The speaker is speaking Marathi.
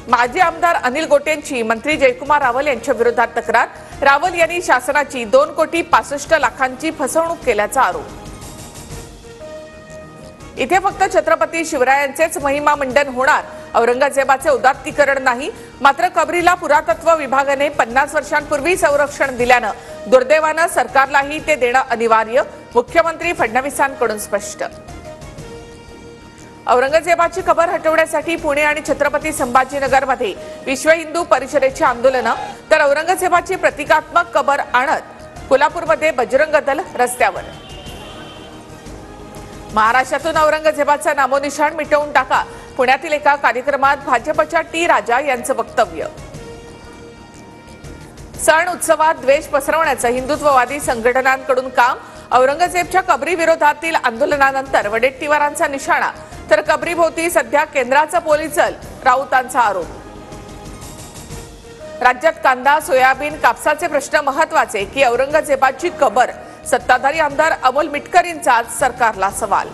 माजी आमदार अनिल गोटेंची मंत्री जयकुमार रावल यांच्या विरोधात तक्रार। रावल यांनी शासनाची 2,65,00,000ची फसवणूक केल्याचा आरोप। इथे फक्त छत्रपती शिवरायांचेच महिमा मंडन होणार, औरंगजेबाचे उदात्तीकरण नाही। मात्र कबरीला पुरातत्व विभागाने 50 वर्षांपूर्वी संरक्षण दिल्यानं दुर्दैवानं सरकारलाही ते देणं अनिवार्य, मुख्यमंत्री फडणवीसांकडून स्पष्ट। औरंगजेबाची कबर हटवण्यासाठी पुणे आणि छत्रपती संभाजीनगरमध्ये विश्व हिंदू परिषदेची आंदोलनं, तर औरंगजेबाची प्रतिकात्मक कबर आणत कोल्हापूरमध्ये बजरंग दल रस्त्यावर। महाराष्ट्रातून औरंगजेबाचा नामोनिशाण मिटवून टाका, पुण्यातील एका कार्यक्रमात भाजपच्या टी राजा यांचं वक्तव्य। सण उत्सवात द्वेष पसरवण्याचं हिंदुत्ववादी संघटनांकडून काम, औरंगजेबच्या कबरी विरोधातील आंदोलनानंतर वडेट्टीवारांचा निशाणा, तर कबरीभोवती सध्या केंद्राचा पोलीस दल, राऊतांचा आरोप। राज्यात कांदा, सोयाबीन, कापसाचे प्रश्न महत्वाचे की औरंगजेबाची कबर, सत्ताधारी आमदार अमोल मिटकरींचा सरकारला सवाल।